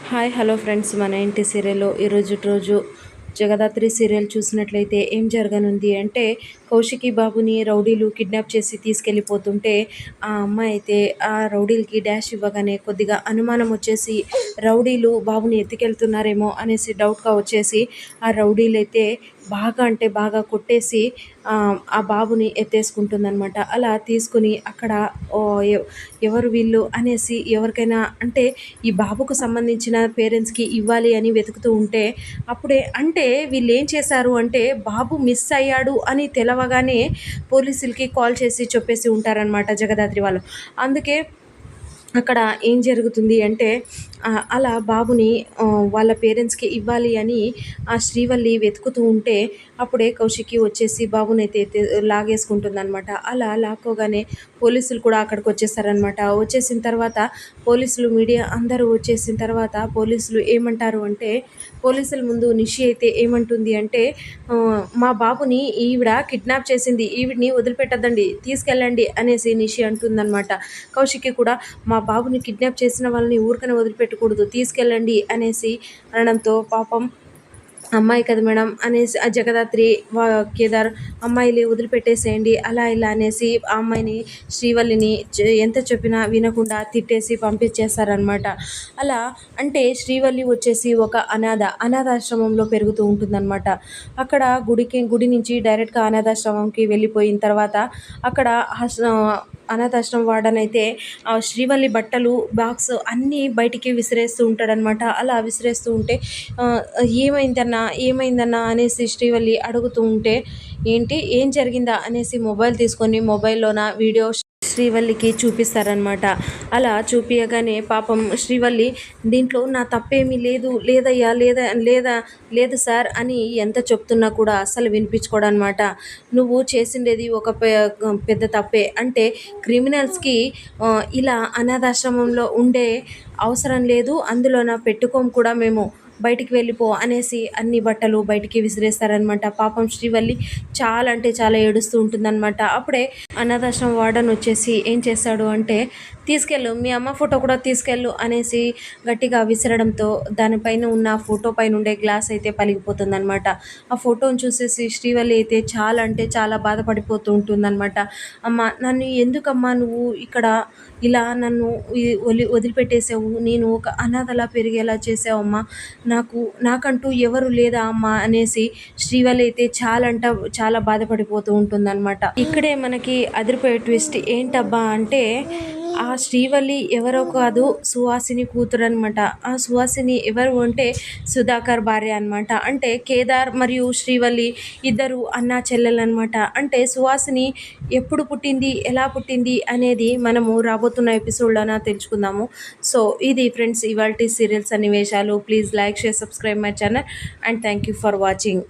Hi hello friends, మన ఇంటి సీరియల్లో రోజు జగదాత్రి సీరియల్ చూసినట్లయితే ఏం జరగనుంది అంటే, కౌశికి బాబుని రౌడీలు కిడ్నాప్ చేసి తీసుకెళ్ళిపోతుంటే ఆ అమ్మాయి అయితే ఆ రౌడీలకి డాష్ ఇవ్వగానే కొద్దిగా అనుమానం వచ్చేసి రౌడీలు బాబుని ఎత్తుకెళ్తున్నారేమో అనేసి డౌట్గా వచ్చేసి ఆ రౌడీలు అయితే బాగా అంటే బాగా కొట్టేసి ఆ బాబుని ఎత్తేసుకుంటుందనమాట. అలా తీసుకుని అక్కడ ఓ ఎవరు వీళ్ళు అనేసి ఎవరికైనా అంటే ఈ బాబుకు సంబంధించిన పేరెంట్స్‌కి ఇవ్వాలి అని వెతుకుతూ ఉంటే, అప్పుడే అంటే వీళ్ళేం చేశారు అంటే, బాబు మిస్ అయ్యాడు అని తెలవగానే పోలీసులకి కాల్ చేసి చెప్పేసి ఉంటారనమాట జగదాత్రి వాళ్ళు. అందుకే అక్కడ ఏం జరుగుతుంది అంటే అలా బాబుని వాళ్ళ పేరెంట్స్‌కి ఇవ్వాలి అని ఆ శ్రీవల్లి వెతుకుతూ ఉంటే, అప్పుడే కౌశికి వచ్చేసి బాబునైతే లాగేసుకుంటుందనమాట. అలా లాక్కోగానే పోలీసులు కూడా అక్కడికొచ్చేసారనమాట. వచ్చేసిన తర్వాత పోలీసులు, మీడియా అందరూ వచ్చేసిన తర్వాత పోలీసులు ఏమంటారు అంటే, పోలీసుల ముందు నిషి అయితే ఏమంటుంది అంటే, మా బాబుని ఈవిడ కిడ్నాప్ చేసింది. ఈవిడ్ని వదిలిపెట్టొద్దండి, తీసుకెళ్ళండి అనేసి నిషి అంటుందనమాట. కౌశికి కూడా మా బాబుని కిడ్నాప్ చేసిన వాళ్ళని ఊరికనే వదిలిపెట్టకూడదు, తీసుకెళ్ళండి అనేసి అనడంతో, పాపం అమ్మాయి కదా మేడం అనేసి ఆ జగదాత్రి కేదార్ అమ్మాయిని వదిలిపెట్టేసేయండి అలా ఇలా అనేసి ఆ అమ్మాయిని శ్రీవల్లిని ఎంత చెప్పినా వినకుండా తిట్టేసి పంపించేస్తారనమాట. అలా అంటే శ్రీవల్లి వచ్చేసి ఒక అనాథాశ్రమంలో పెరుగుతూ ఉంటుందన్నమాట. అక్కడ గుడి నుంచి డైరెక్ట్గా అనాథాశ్రమంకి వెళ్ళిపోయిన తర్వాత అక్కడ అనాథాశ్రమం వార్డెన్ అయితే శ్రీవల్లి బట్టలు బాక్స్ అన్నీ బయటికి విసిరేస్తూ ఉంటాడనమాట. అలా విసిరేస్తూ ఉంటే ఏమైందన్నా అనేసి శ్రీవల్లి అడుగుతూ ఉంటే, ఏంటి ఏం జరిగిందా అనేసి మొబైల్ తీసుకొని మొబైల్లోన వీడియో శ్రీవల్లికి చూపిస్తారనమాట. అలా చూపియగానే పాపం శ్రీవల్లి దీంట్లో నా తప్పేమీ లేదయ్యా లేదు సార్ అని ఎంత చెప్తున్నా కూడా అస్సలు వినిపించుకోడనమాట. నువ్వు చేసిండేది ఒక పెద్ద తప్పే, అంటే క్రిమినల్స్కి ఇలా అనాథాశ్రమంలో ఉండే అవసరం లేదు, అందులోన పెట్టుకోము కూడా మేము, బయటికి వెళ్ళిపో అనేసి అన్ని బట్టలు బయటికి విసిరేస్తారనమాట. పాపం శ్రీవల్లి చాలా అంటే చాలా ఏడుస్తూ ఉంటుందన్నమాట. అప్పుడే అనాథాశ్రమం వార్డెన్ వచ్చేసి ఏం చేస్తాడు అంటే, తీసుకెళ్ళు మీ అమ్మ ఫోటో కూడా తీసుకెళ్ళు అనేసి గట్టిగా విసరడంతో దానిపైన ఉన్న ఫోటో పైన ఉండే గ్లాస్ అయితే పలిగిపోతుందనమాట. ఆ ఫోటోని చూసేసి శ్రీవల్లి అయితే చాలా అంటే చాలా బాధపడిపోతూ ఉంటుందన్నమాట. అమ్మ నన్ను ఎందుకమ్మా నువ్వు ఇక్కడ ఇలా నన్ను వదిలిపెట్టేసావు, నేను ఒక అనాథలా పెరిగేలా చేసావమ్మా, నాకంటూ ఎవరు లేదా అమ్మా అనేసి శ్రీవల్లి అయితే చాలా బాధపడిపోతూ ఉంటుందన్నమాట. ఇక్కడే మనకి అదిరిపోయే ట్విస్ట్ ఏంటబ్బా అంటే, ఆ శ్రీవల్లి ఎవరో కాదు, సుహాసిని కూతురు అనమాట. ఆ సుహాసిని ఎవరు అంటే సుధాకర్ భార్య అనమాట. అంటే కేదార్ మరియు శ్రీవల్లి ఇద్దరు అన్నా చెల్లెలనమాట. అంటే సుహాసిని ఎప్పుడు పుట్టింది, ఎలా పుట్టింది అనేది మనము రాబోతున్న ఎపిసోడ్లోన తెలుసుకుందాము. సో ఇది ఫ్రెండ్స్ ఇవాల్టి సీరియల్ సన్నివేశాలు. Please like, share, subscribe my channel and thank you for watching.